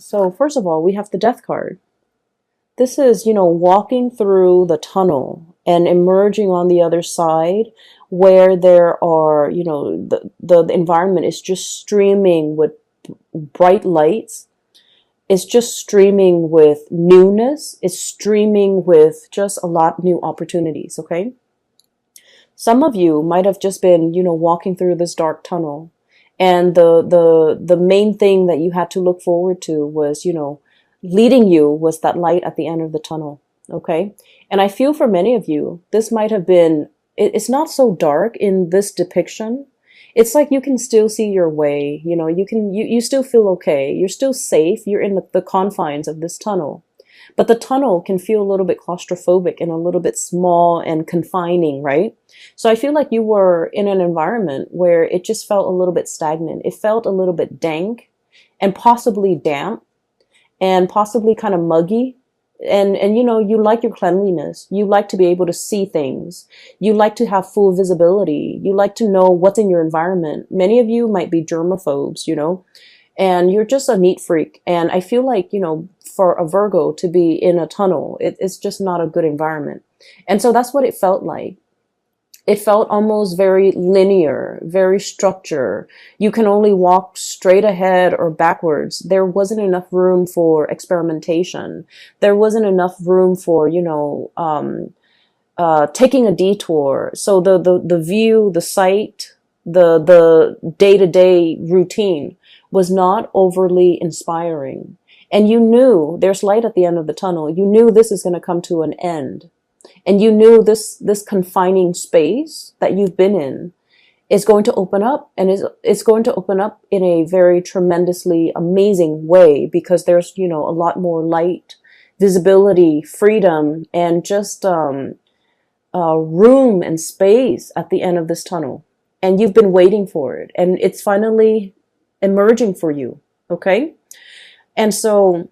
So first of all, we have the Death card. This is, walking through the tunnel and emerging on the other side where there are, the environment is just streaming with bright lights. It's just streaming with newness. It's streaming with just a lot new opportunities, okay? Some of you might have just been, walking through this dark tunnel, and the main thing that you had to look forward to was, leading you was that light at the end of the tunnel, okay? And I feel for many of you, this might have been, it's not so dark in this depiction. It's like you can still see your way, you still feel okay. You're still safe. You're in the confines of this tunnel. But the tunnel can feel a little bit claustrophobic and a little bit small and confining, right? So I feel like you were in an environment where it just felt a little bit stagnant. It felt a little bit dank and possibly damp and possibly kind of muggy. And you like your cleanliness. You like to be able to see things. You like to have full visibility. You like to know what's in your environment. Many of you might be germaphobes, and you're just a neat freak. And I feel like, for a Virgo to be in a tunnel, it's just not a good environment. And so that's what it felt like. It felt almost very linear, very structured. You can only walk straight ahead or backwards. There wasn't enough room for experimentation. There wasn't enough room for, taking a detour. So the view, the sight, the day-to-day routine was not overly inspiring. And you knew there's light at the end of the tunnel. You knew this is going to come to an end. And you knew this confining space that you've been in is going to open up, and it's going to open up in a very tremendously amazing way, because there's, a lot more light, visibility, freedom, and just room and space at the end of this tunnel. And you've been waiting for it, and it's finally emerging for you. Okay. And so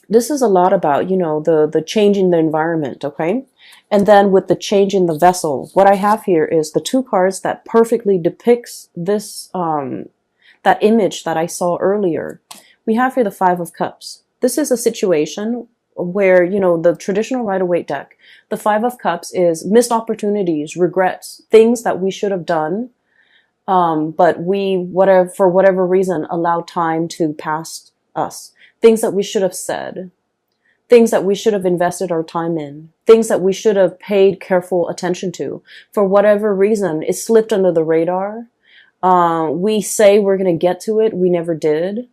this is a lot about, the change in the environment. Okay. And then with the change in the vessel, what I have here is the two cards that perfectly depicts this, that image that I saw earlier. We have here the Five of Cups. This is a situation where, the traditional Rider-Waite deck, the Five of Cups is missed opportunities, regrets, things that we should have done. But we, for whatever reason, allowed time to pass us. Things that we should have said. Things that we should have invested our time in, things that we should have paid careful attention to. For whatever reason, it slipped under the radar. We say we're going to get to it. We never did.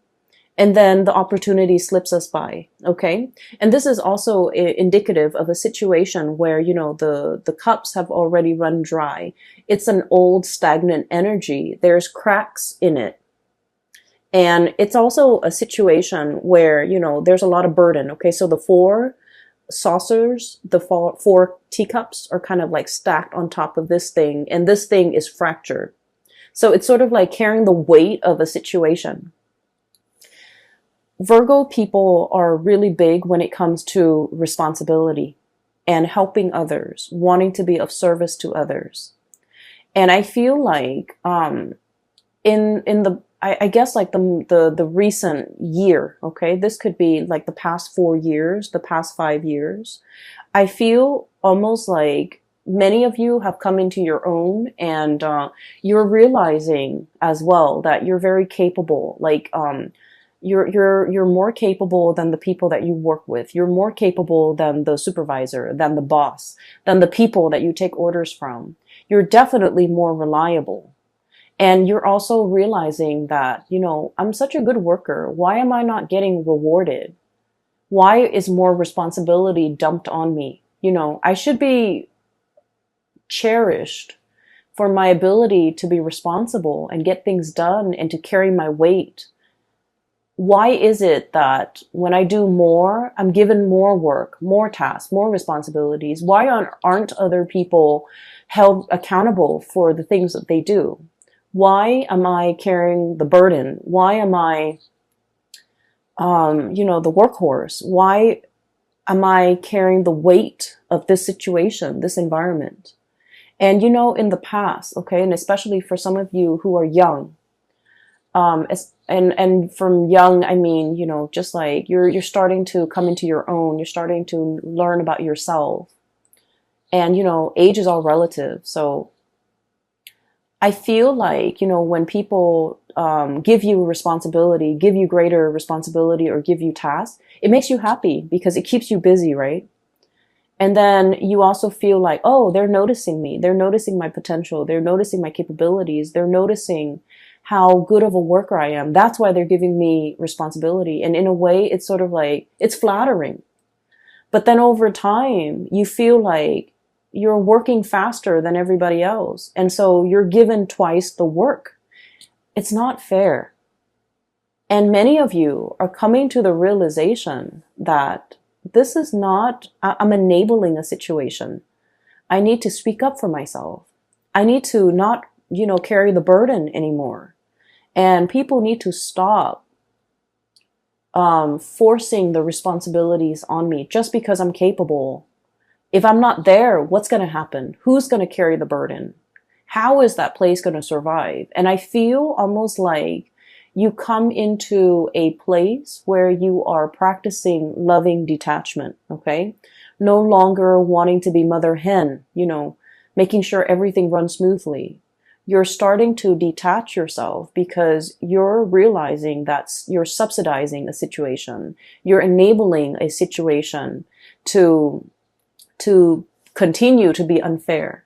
And then the opportunity slips us by. Okay. And this is also indicative of a situation where, the cups have already run dry. It's an old stagnant energy. There's cracks in it. And it's also a situation where, there's a lot of burden. Okay. So the four saucers, the four teacups are kind of like stacked on top of this thing. And this thing is fractured. So it's sort of like carrying the weight of a situation. Virgo people are really big when it comes to responsibility and helping others, wanting to be of service to others. And I feel like, I guess like the recent year, okay, this could be like the past 4 years, the past 5 years. I feel almost like many of you have come into your own, and you're realizing as well that you're very capable. Like you're more capable than the people that you work with. You're more capable than the supervisor, than the boss, than the people that you take orders from. You're definitely more reliable. And you're also realizing that, I'm such a good worker. Why am I not getting rewarded? Why is more responsibility dumped on me? I should be cherished for my ability to be responsible and get things done and to carry my weight. Why is it that when I do more, I'm given more work, more tasks, more responsibilities? Why aren't other people held accountable for the things that they do? Why am I carrying the burden? Why am I, the workhorse? Why am I carrying the weight of this situation, this environment? And, in the past, okay, and especially for some of you who are young, And from young, I mean, you know, just like you're starting to come into your own, you're starting to learn about yourself. And, you know, age is all relative. So I feel like, you know, when people give you responsibility, give you greater responsibility, or give you tasks, it makes you happy because it keeps you busy, right? And then you also feel like, oh, they're noticing me. They're noticing my potential. They're noticing my capabilities. They're noticing how good of a worker I am. That's why they're giving me responsibility. And in a way, it's sort of like, it's flattering. But then over time, you feel like you're working faster than everybody else. And so you're given twice the work. It's not fair. And many of you are coming to the realization that this is not, I'm enabling a situation. I need to speak up for myself. I need to not, you know, carry the burden anymore. And people need to stop forcing the responsibilities on me just because I'm capable. If I'm not there, what's going to happen? Who's going to carry the burden? How is that place going to survive? And I feel almost like you come into a place where you are practicing loving detachment, okay? No longer wanting to be mother hen, you know, making sure everything runs smoothly. You're starting to detach yourself because you're realizing that you're subsidizing a situation. You're enabling a situation to continue to be unfair.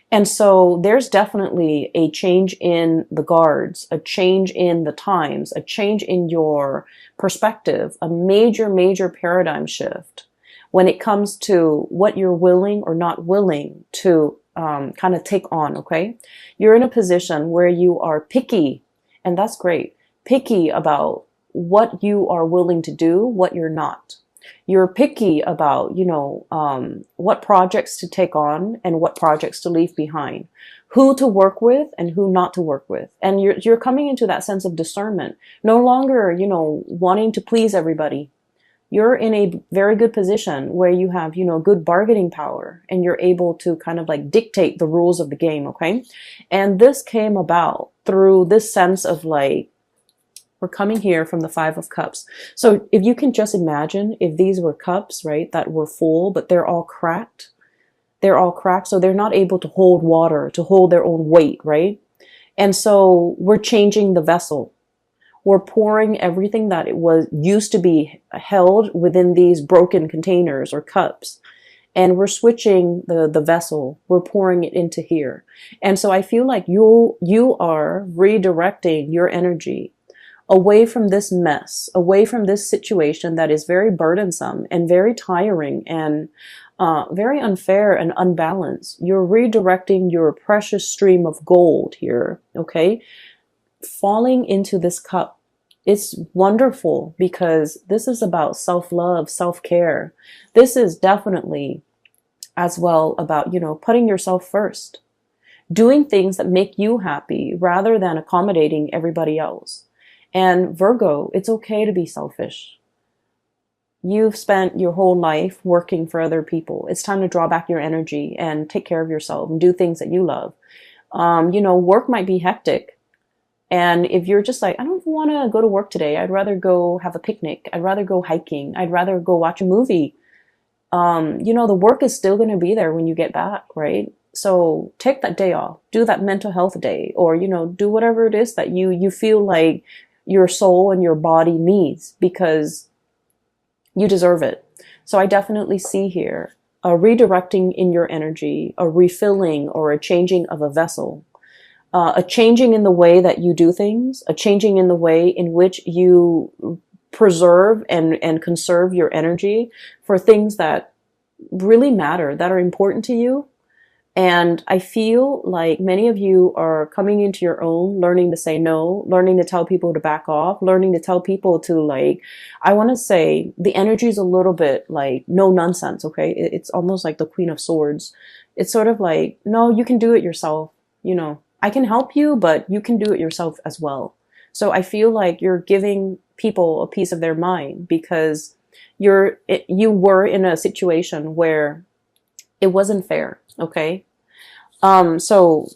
And so there's definitely a change in the guards, a change in the times, a change in your perspective, a major, major paradigm shift when it comes to what you're willing or not willing to kind of take on, okay? You're in a position where you are picky, and that's great, picky about what you are willing to do, what you're not. You're picky about, you know, what projects to take on and what projects to leave behind, who to work with and who not to work with. And you're coming into that sense of discernment, no longer, you know, wanting to please everybody. You're in a very good position where you have, you know, good bargaining power and you're able to kind of like dictate the rules of the game, okay? And this came about through this sense of like, we're coming here from the Five of Cups. So if you can just imagine if these were cups, right, that were full, but they're all cracked. They're all cracked, so they're not able to hold water, to hold their own weight, right? And so we're changing the vessel. We're pouring everything that it was used to be held within these broken containers or cups. And we're switching the vessel. We're pouring it into here. And so I feel like you are redirecting your energy away from this mess, away from this situation that is very burdensome and very tiring and very unfair and unbalanced. You're redirecting your precious stream of gold here, okay? Falling into this cup. It's wonderful because this is about self-love, self-care. This is definitely as well about, you know, putting yourself first, doing things that make you happy rather than accommodating everybody else. And Virgo, it's okay to be selfish. You've spent your whole life working for other people. It's time to draw back your energy and take care of yourself and do things that you love. You know, work might be hectic. And if you're just like, I don't want to go to work today. I'd rather go have a picnic. I'd rather go hiking. I'd rather go watch a movie. You know, the work is still going to be there when you get back, right? So take that day off. Do that mental health day, or, you know, do whatever it is that you feel like your soul and your body needs, because you deserve it. So I definitely see here a redirecting in your energy, a refilling or a changing of a vessel, a changing in the way that you do things, a changing in the way in which you preserve and conserve your energy for things that really matter, that are important to you. And I feel like many of you are coming into your own, learning to say no, learning to tell people to back off, learning to tell people to, like, I want to say the energy is a little bit like no nonsense, okay? It's almost like the Queen of Swords. It's sort of like, no, you can do it yourself. You know, I can help you, but you can do it yourself as well. So I feel like you're giving people a piece of their mind because you were in a situation where it wasn't fair, okay? So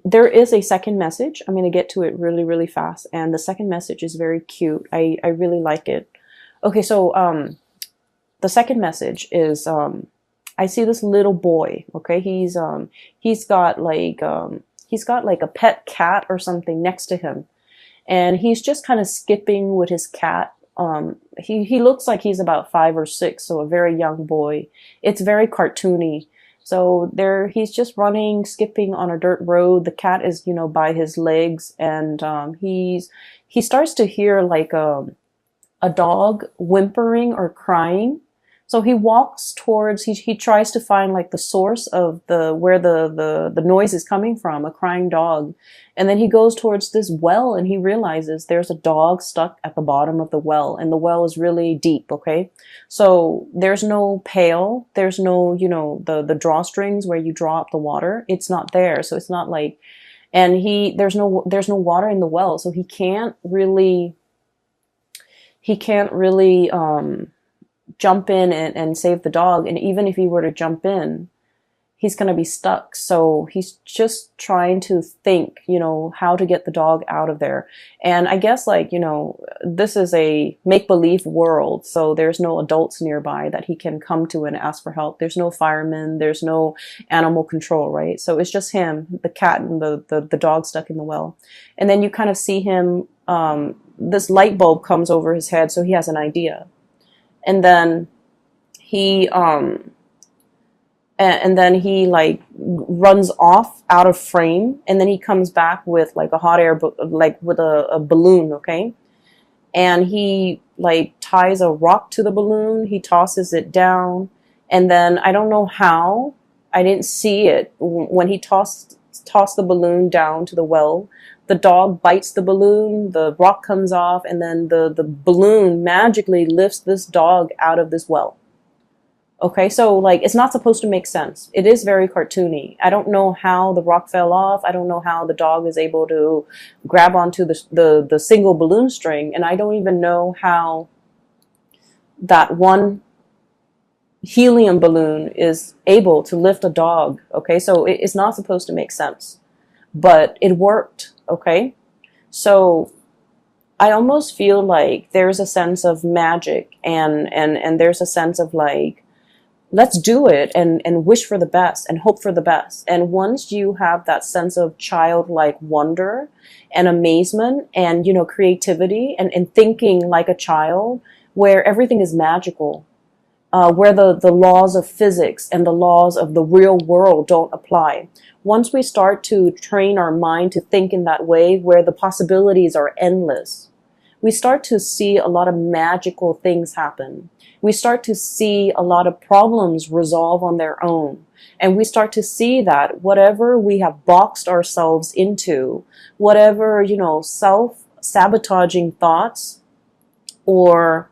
there is a second message. I'm going to get to it really, really fast. And the second message is very cute. I really like it. Okay, so the second message is I see this little boy. Okay, he's got like a pet cat or something next to him, and he's just kind of skipping with his cat. He looks like he's about 5 or 6, so a very young boy. It's very cartoony. So there, he's just running, skipping on a dirt road. The cat is, by his legs, and he starts to hear like a dog whimpering or crying. So he walks towards, he tries to find like the source of where the noise is coming from, a crying dog. And then he goes towards this well, and he realizes there's a dog stuck at the bottom of the well, and the well is really deep, okay? So there's no pail, there's no, the drawstrings where you draw up the water. It's not there. So it's not like, and there's no water in the well. So he can't really jump in and save the dog. And even if he were to jump in, he's going to be stuck. So he's just trying to think, how to get the dog out of there. And I guess this is a make-believe world. So there's no adults nearby that he can come to and ask for help. There's no firemen. There's no animal control, right? So it's just him, the cat, and the dog stuck in the well. And then you kind of see him, this light bulb comes over his head. So he has an idea. And then he like runs off out of frame, and then he comes back with like a hot air, like with a balloon, okay? And he like ties a rock to the balloon, he tosses it down, and then I don't know how, I didn't see it, when he tossed the balloon down to the well, the dog bites the balloon, the rock comes off, and then the balloon magically lifts this dog out of this well. Okay, so like it's not supposed to make sense. It is very cartoony. I don't know how the rock fell off. I don't know how the dog is able to grab onto the single balloon string, and I don't even know how that one helium balloon is able to lift a dog. Okay, so it's not supposed to make sense, but it worked. Okay, so I almost feel like there's a sense of magic, and there's a sense of like, let's do it and wish for the best and hope for the best. And once you have that sense of childlike wonder and amazement and, creativity and thinking like a child, where everything is magical, where the laws of physics and the laws of the real world don't apply. Once we start to train our mind to think in that way, where the possibilities are endless, we start to see a lot of magical things happen. We start to see a lot of problems resolve on their own. And we start to see that whatever we have boxed ourselves into, whatever, self-sabotaging thoughts or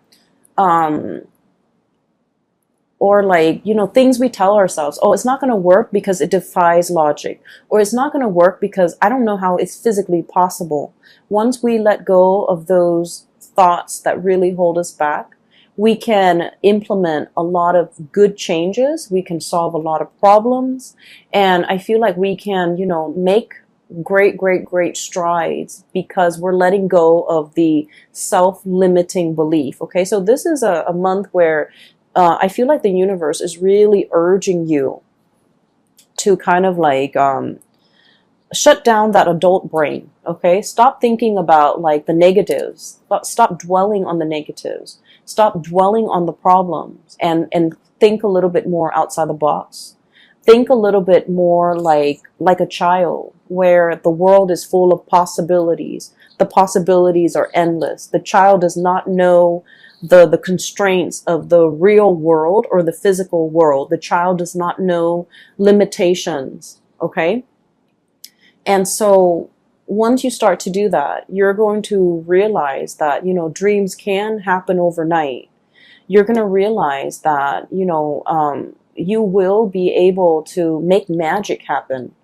things we tell ourselves, oh, it's not going to work because it defies logic, or it's not going to work because I don't know how it's physically possible. Once we let go of those thoughts that really hold us back, we can implement a lot of good changes. We can solve a lot of problems. And I feel like we can, make great strides because we're letting go of the self-limiting belief. Okay, so this is a month where I feel like the universe is really urging you to kind of like shut down that adult brain. Okay, stop thinking about like the negatives. Stop dwelling on the negatives. Stop dwelling on the problems and think a little bit more outside the box. Think a little bit more like a child, where the world is full of possibilities. The possibilities are endless. The child does not know the constraints of the real world or the physical world. The child does not know limitations, okay? And so once you start to do that, you're going to realize that, dreams can happen overnight. You're going to realize that, you will be able to make magic happen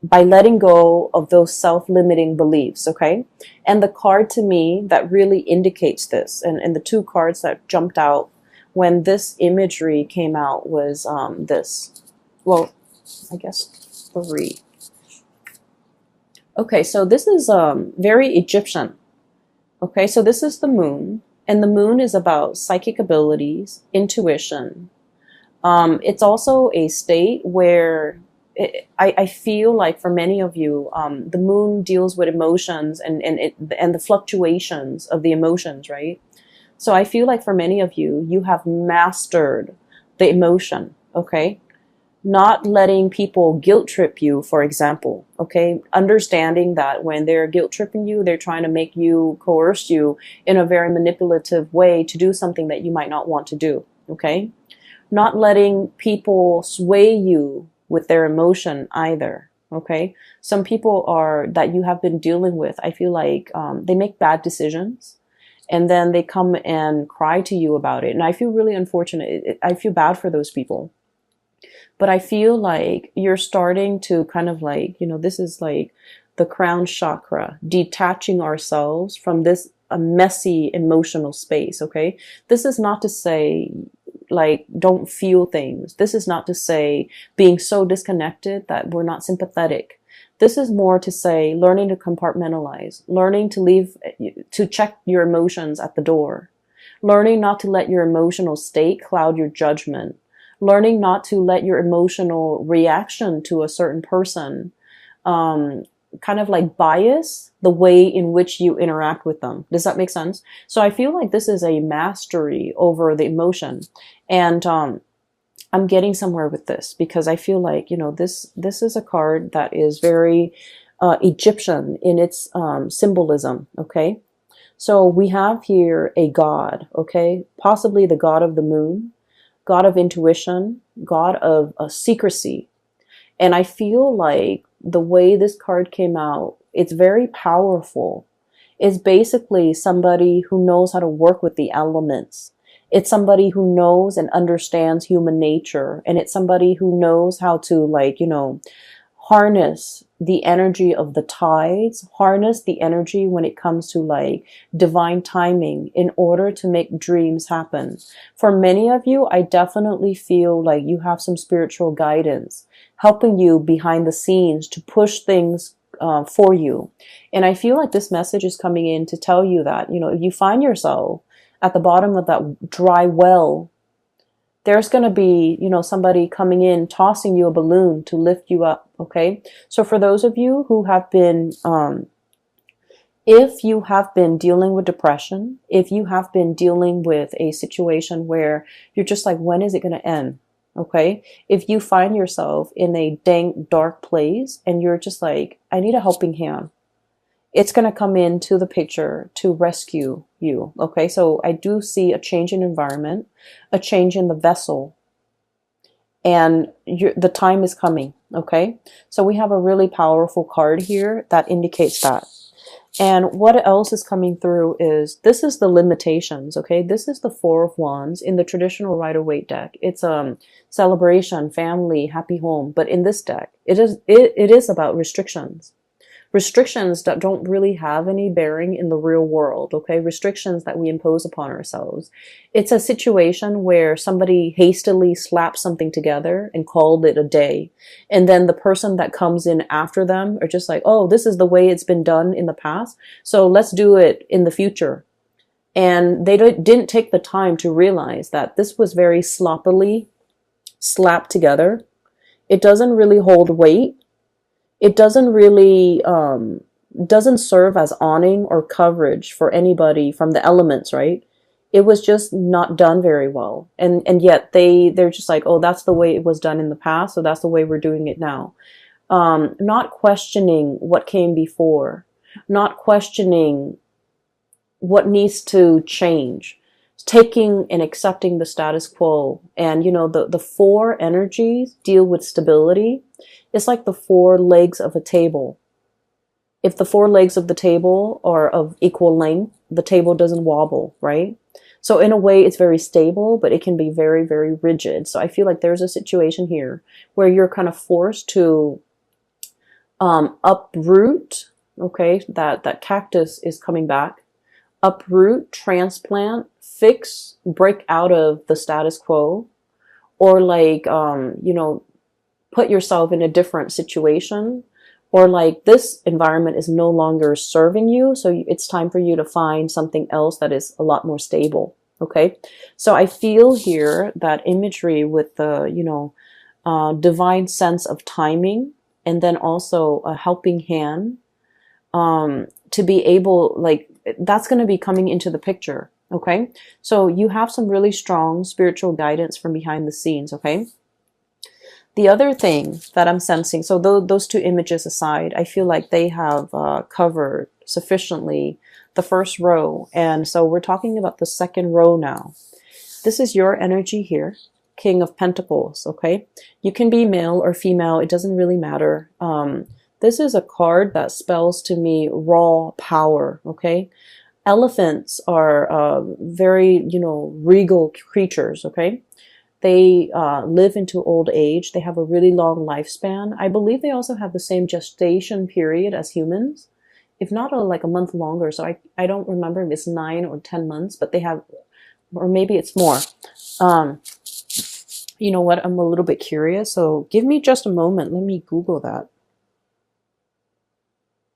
by letting go of those self-limiting beliefs, okay? And the card to me that really indicates this, and the two cards that jumped out when this imagery came out was this. Well, I guess 3. Okay, so this is very Egyptian. Okay, so this is the moon, and the moon is about psychic abilities, intuition. It's also a state where I feel like for many of you, the moon deals with emotions and the fluctuations of the emotions, right? So I feel like for many of you, you have mastered the emotion, okay? Not letting people guilt trip you, for example, okay? Understanding that when they're guilt tripping you, they're trying to make you, coerce you in a very manipulative way to do something that you might not want to do, okay? Not letting people sway you with their emotion either, okay? Some people are that you have been dealing with, I feel like they make bad decisions and then they come and cry to you about it. And I feel really unfortunate. I feel bad for those people. But I feel like you're starting to kind of like, this is like the crown chakra, detaching ourselves from this a messy emotional space, okay? This is not to say like don't feel things. This is not to say being so disconnected that we're not sympathetic. This is more to say learning to compartmentalize, learning to leave, to check your emotions at the door, learning not to let your emotional state cloud your judgment, learning not to let your emotional reaction to a certain person kind of like bias the way in which you interact with them. Does that make sense? So I feel like this is a mastery over the emotion. And I'm getting somewhere with this because I feel like, this is a card that is very Egyptian in its symbolism, okay? So we have here a god, okay? Possibly the god of the moon, god of intuition, god of secrecy. And I feel like the way this card came out, it's very powerful. It's basically somebody who knows how to work with the elements. It's somebody who knows and understands human nature. And it's somebody who knows how to, like, harness the energy of the tides, harness the energy when it comes to like divine timing in order to make dreams happen. For many of you, I definitely feel like you have some spiritual guidance helping you behind the scenes to push things for you. And I feel like this message is coming in to tell you that, if you find yourself at the bottom of that dry well, there's going to be, somebody coming in, tossing you a balloon to lift you up. Okay. So for those of you who have been, if you have been dealing with depression, if you have been dealing with a situation where you're just like, when is it going to end? Okay. If you find yourself in a dank, dark place and you're just like, I need a helping hand, it's going to come into the picture to rescue you. Okay. So I do see a change in environment, a change in the vessel, and the time is coming. Okay. So we have a really powerful card here that indicates that. And what else is coming through is, this is the limitations, okay? This is the Four of Wands in the traditional Rider-Waite deck. It's celebration, family, happy home. But in this deck, it is about restrictions. Restrictions that don't really have any bearing in the real world, okay? Restrictions that we impose upon ourselves. It's a situation where somebody hastily slapped something together and called it a day. And then the person that comes in after them are just like, oh, this is the way it's been done in the past, so let's do it in the future. And they didn't take the time to realize that this was very sloppily slapped together. It doesn't really hold weight. It doesn't really doesn't serve as awning or coverage for anybody from the elements, right? It was just not done very well, and yet they're just like, oh, that's the way it was done in the past, so that's the way we're doing it now. Not questioning what came before, not questioning what needs to change, taking and accepting the status quo. And the four energies deal with stability. It's like the four legs of a table. If the four legs of the table are of equal length, the table doesn't wobble, right? So in a way, it's very stable, but it can be very, very rigid. So I feel like there's a situation here where you're kind of forced to uproot, okay, that cactus is coming back, uproot, transplant, fix, break out of the status quo, or like, put yourself in a different situation, or like this environment is no longer serving you, so it's time for you to find something else that is a lot more stable. Okay, so I feel here that imagery with the, divine sense of timing, and then also a helping hand, to be able, like, that's going to be coming into the picture. Okay, so you have some really strong spiritual guidance from behind the scenes. Okay, the other thing that I'm sensing, so those two images aside, I feel like they have covered sufficiently the first row. And so we're talking about the second row now. This is your energy here, King of Pentacles, okay? You can be male or female, it doesn't really matter. This is a card that spells to me raw power, okay? Elephants are very, regal creatures, okay? They live into old age. They have a really long lifespan. I believe they also have the same gestation period as humans, if not like a month longer. So I don't remember if it's 9 or 10 months, but they have, or maybe it's more. You know what? I'm a little bit curious. So give me just a moment. Let me Google that.